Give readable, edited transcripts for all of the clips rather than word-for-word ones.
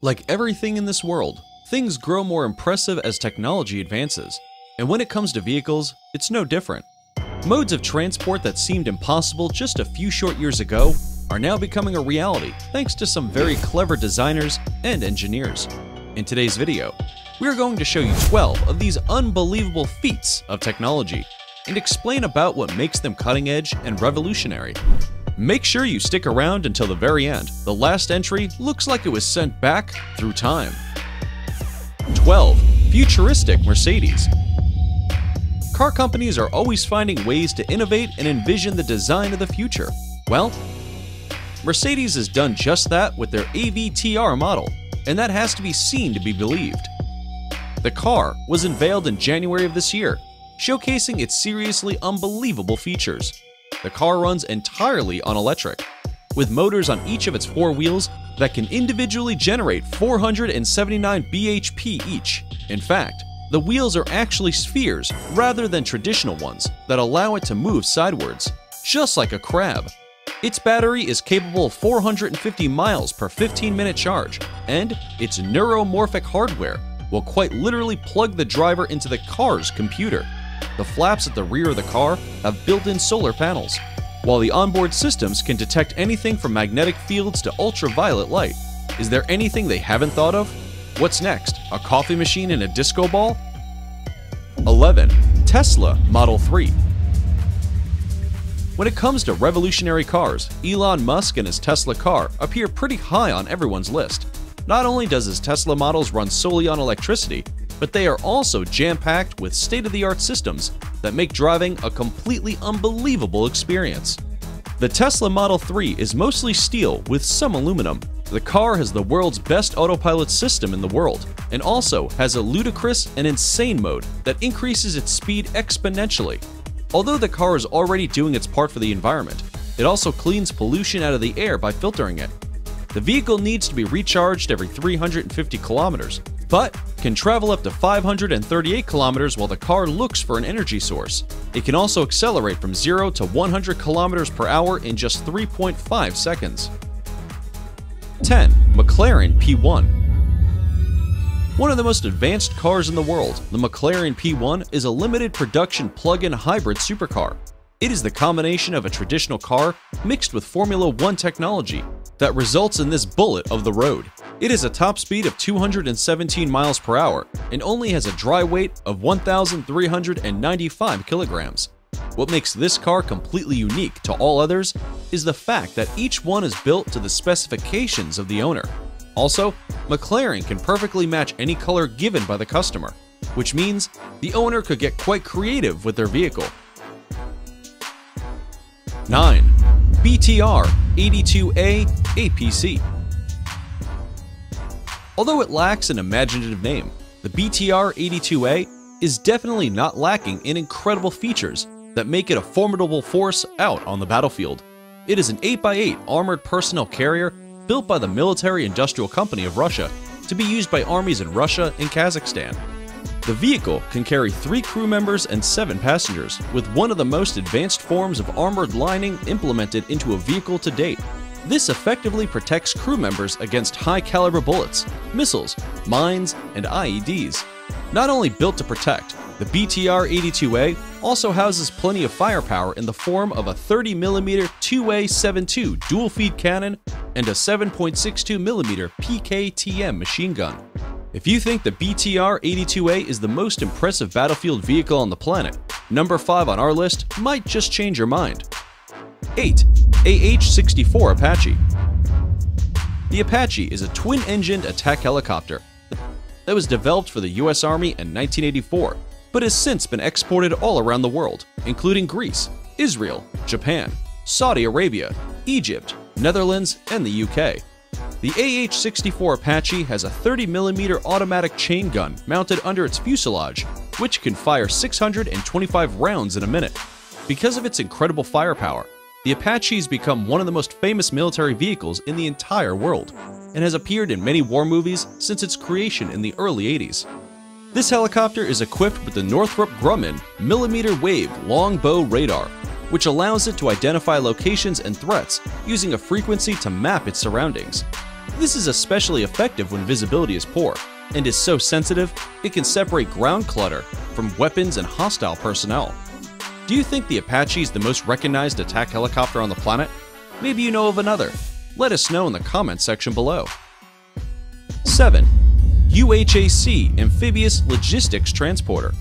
Like everything in this world, things grow more impressive as technology advances. And when it comes to vehicles, it's no different. Modes of transport that seemed impossible just a few short years ago are now becoming a reality thanks to some very clever designers and engineers. In today's video, we're going to show you 12 of these unbelievable feats of technology and explain about what makes them cutting edge and revolutionary. Make sure you stick around until the very end. The last entry looks like it was sent back through time. 12. Futuristic Mercedes. Car companies are always finding ways to innovate and envision the design of the future. Well, Mercedes has done just that with their AVTR model, and that has to be seen to be believed. The car was unveiled in January of this year, showcasing its seriously unbelievable features. The car runs entirely on electric, with motors on each of its four wheels that can individually generate 479 bhp each. In fact, the wheels are actually spheres rather than traditional ones that allow it to move sidewards, just like a crab. Its battery is capable of 450 miles per 15-minute charge, and its neuromorphic hardware will quite literally plug the driver into the car's computer. The flaps at the rear of the car have built-in solar panels, while the onboard systems can detect anything from magnetic fields to ultraviolet light. Is there anything they haven't thought of? What's next? A coffee machine and a disco ball? 11. Tesla Model 3. When it comes to revolutionary cars, Elon Musk and his Tesla car appear pretty high on everyone's list. Not only does his Tesla models run solely on electricity, but they are also jam-packed with state-of-the-art systems that make driving a completely unbelievable experience. The Tesla Model 3 is mostly steel with some aluminum. The car has the world's best autopilot system in the world, and also has a ludicrous and insane mode that increases its speed exponentially. Although the car is already doing its part for the environment, it also cleans pollution out of the air by filtering it. The vehicle needs to be recharged every 350 kilometers, but can travel up to 538 kilometers while the car looks for an energy source. It can also accelerate from 0 to 100 kilometers per hour in just 3.5 seconds. 10. McLaren P1. One of the most advanced cars in the world, the McLaren P1 is a limited production plug-in hybrid supercar. It is the combination of a traditional car mixed with Formula One technology that results in this bullet of the road. It has a top speed of 217 miles per hour and only has a dry weight of 1,395 kilograms. What makes this car completely unique to all others is the fact that each one is built to the specifications of the owner. Also, McLaren can perfectly match any color given by the customer, which means the owner could get quite creative with their vehicle. 9. BTR 82A APC. Although it lacks an imaginative name, the BTR 82A is definitely not lacking in incredible features that make it a formidable force out on the battlefield. It is an 8x8 armored personnel carrier built by the Military-Industrial Company of Russia to be used by armies in Russia and Kazakhstan. The vehicle can carry 3 crew members and 7 passengers, with one of the most advanced forms of armored lining implemented into a vehicle to date. This effectively protects crew members against high-caliber bullets, missiles, mines, and IEDs. Not only built to protect, the BTR-82A also houses plenty of firepower in the form of a 30mm 2A72 dual-feed cannon and a 7.62mm PKTM machine gun. If you think the BTR-82A is the most impressive battlefield vehicle on the planet, number 5 on our list might just change your mind. 8. AH-64 Apache. The Apache is a twin-engined attack helicopter that was developed for the US Army in 1984, but has since been exported all around the world, including Greece, Israel, Japan, Saudi Arabia, Egypt, Netherlands, and the UK. The AH-64 Apache has a 30mm automatic chain gun mounted under its fuselage, which can fire 625 rounds in a minute. Because of its incredible firepower, the Apache has become one of the most famous military vehicles in the entire world, and has appeared in many war movies since its creation in the early 80s. This helicopter is equipped with the Northrop Grumman millimeter wave longbow radar, which allows it to identify locations and threats using a frequency to map its surroundings. This is especially effective when visibility is poor, and is so sensitive it can separate ground clutter from weapons and hostile personnel. Do you think the Apache is the most recognized attack helicopter on the planet? Maybe you know of another. Let us know in the comments section below. 7. UHAC Amphibious Logistics Transporter.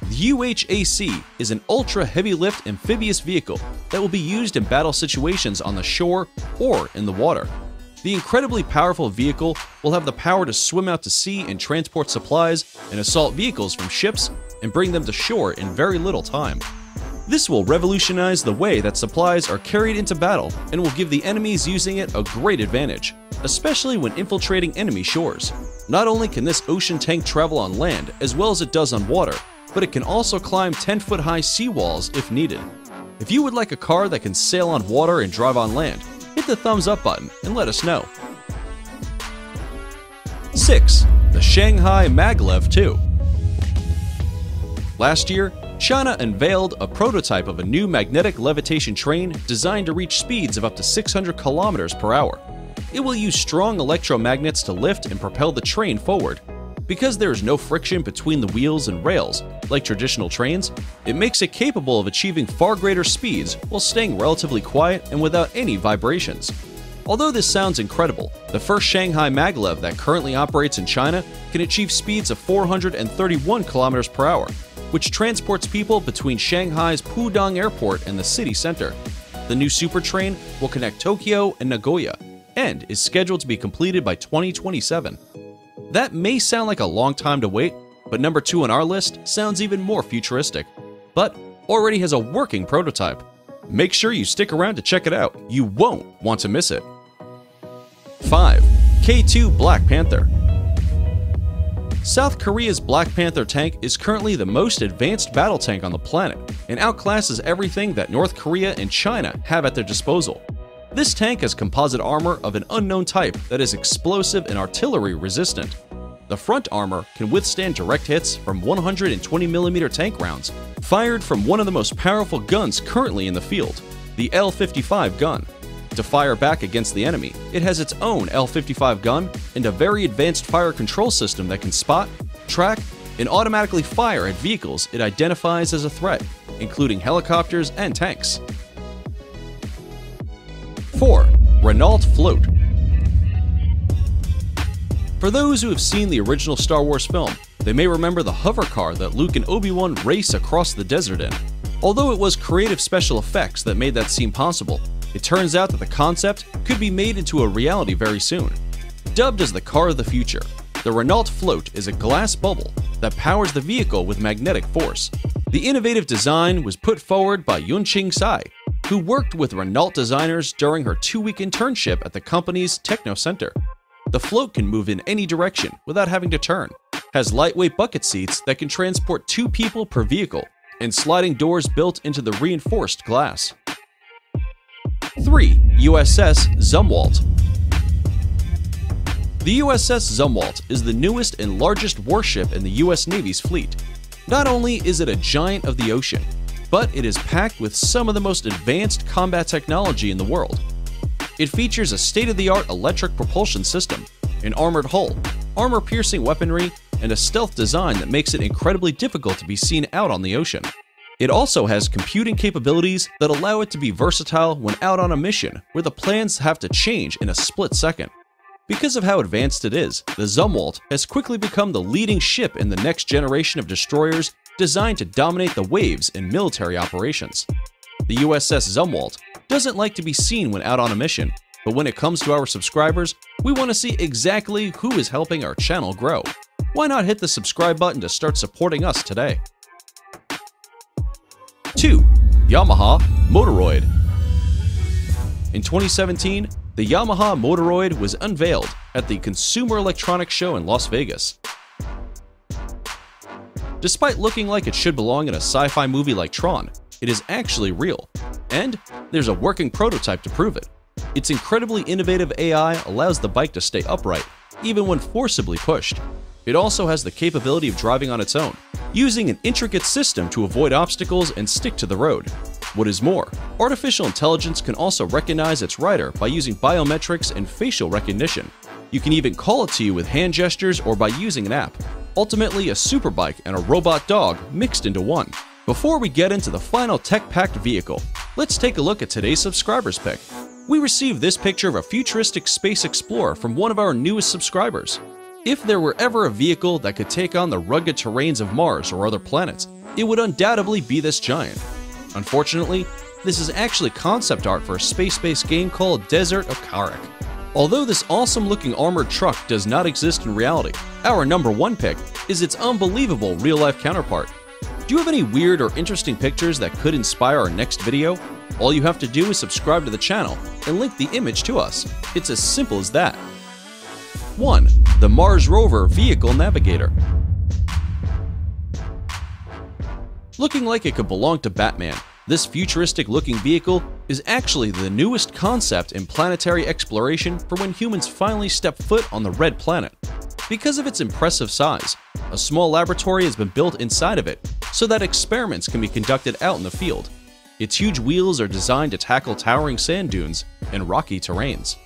The UHAC is an ultra-heavy-lift amphibious vehicle that will be used in battle situations on the shore or in the water. The incredibly powerful vehicle will have the power to swim out to sea and transport supplies and assault vehicles from ships and bring them to shore in very little time. This will revolutionize the way that supplies are carried into battle and will give the enemies using it a great advantage, especially when infiltrating enemy shores. Not only can this ocean tank travel on land as well as it does on water, but it can also climb 10-foot-high seawalls if needed. If you would like a car that can sail on water and drive on land, hit the thumbs up button and let us know. 6. The Shanghai Maglev 2. Last year, China unveiled a prototype of a new magnetic levitation train designed to reach speeds of up to 600 kilometers per hour. It will use strong electromagnets to lift and propel the train forward. Because there is no friction between the wheels and rails, like traditional trains, it makes it capable of achieving far greater speeds while staying relatively quiet and without any vibrations. Although this sounds incredible, the first Shanghai Maglev that currently operates in China can achieve speeds of 431 kilometers per hour, which transports people between Shanghai's Pudong Airport and the city center. The new super train will connect Tokyo and Nagoya, and is scheduled to be completed by 2027. That may sound like a long time to wait, but number 2 on our list sounds even more futuristic, but already has a working prototype. Make sure you stick around to check it out. You won't want to miss it. 5. K2 Black Panther. South Korea's Black Panther tank is currently the most advanced battle tank on the planet and outclasses everything that North Korea and China have at their disposal. This tank has composite armor of an unknown type that is explosive and artillery resistant. The front armor can withstand direct hits from 120mm tank rounds, fired from one of the most powerful guns currently in the field, the L-55 gun. To fire back against the enemy, it has its own L-55 gun and a very advanced fire control system that can spot, track, and automatically fire at vehicles it identifies as a threat, including helicopters and tanks. 4. Renault Float. For those who have seen the original Star Wars film, they may remember the hover car that Luke and Obi-Wan race across the desert in. Although it was creative special effects that made that seem possible, it turns out that the concept could be made into a reality very soon. Dubbed as the car of the future, the Renault Float is a glass bubble that powers the vehicle with magnetic force. The innovative design was put forward by Yunqing Sai, who worked with Renault designers during her 2-week internship at the company's Techno Center. The float can move in any direction without having to turn, has lightweight bucket seats that can transport 2 people per vehicle, and sliding doors built into the reinforced glass. 3. USS Zumwalt. The USS Zumwalt is the newest and largest warship in the US Navy's fleet. Not only is it a giant of the ocean, but it is packed with some of the most advanced combat technology in the world. It features a state-of-the-art electric propulsion system, an armored hull, armor-piercing weaponry, and a stealth design that makes it incredibly difficult to be seen out on the ocean. It also has computing capabilities that allow it to be versatile when out on a mission where the plans have to change in a split second. Because of how advanced it is, the Zumwalt has quickly become the leading ship in the next generation of destroyers designed to dominate the waves in military operations. The USS Zumwalt doesn't like to be seen when out on a mission, but when it comes to our subscribers, we want to see exactly who is helping our channel grow. Why not hit the subscribe button to start supporting us today? 2. Yamaha MOTOROID. In 2017, the Yamaha MOTOROID was unveiled at the Consumer Electronics Show in Las Vegas. Despite looking like it should belong in a sci-fi movie like Tron, it is actually real, and there's a working prototype to prove it. Its incredibly innovative AI allows the bike to stay upright, even when forcibly pushed. It also has the capability of driving on its own, using an intricate system to avoid obstacles and stick to the road. What is more, artificial intelligence can also recognize its rider by using biometrics and facial recognition. You can even call it to you with hand gestures or by using an app. Ultimately, a superbike and a robot dog mixed into one. Before we get into the final tech-packed vehicle, let's take a look at today's subscribers pick. We received this picture of a futuristic space explorer from one of our newest subscribers. If there were ever a vehicle that could take on the rugged terrains of Mars or other planets, it would undoubtedly be this giant. Unfortunately, this is actually concept art for a space-based game called Desert of Karak. Although this awesome-looking armored truck does not exist in reality, our number one pick is its unbelievable real-life counterpart. Do you have any weird or interesting pictures that could inspire our next video? All you have to do is subscribe to the channel and link the image to us. It's as simple as that. 1. The Mars Rover Vehicle Navigator. Looking like it could belong to Batman, this futuristic-looking vehicle is actually the newest concept in planetary exploration for when humans finally step foot on the red planet. Because of its impressive size, a small laboratory has been built inside of it so that experiments can be conducted out in the field. Its huge wheels are designed to tackle towering sand dunes and rocky terrains.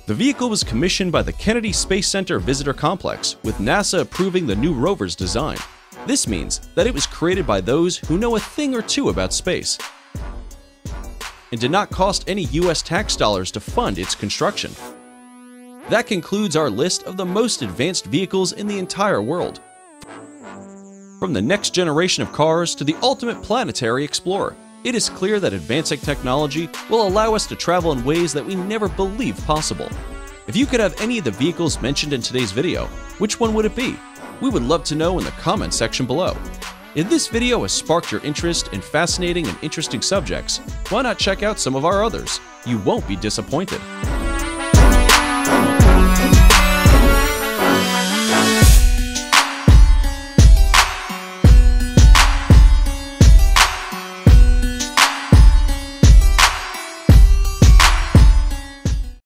The vehicle was commissioned by the Kennedy Space Center Visitor Complex, with NASA approving the new rover's design. This means that it was created by those who know a thing or two about space, and did not cost any US tax dollars to fund its construction. That concludes our list of the most advanced vehicles in the entire world. From the next generation of cars to the ultimate planetary explorer, it is clear that advancing technology will allow us to travel in ways that we never believed possible. If you could have any of the vehicles mentioned in today's video, which one would it be? We would love to know in the comment section below. If this video has sparked your interest in fascinating and interesting subjects, why not check out some of our others? You won't be disappointed.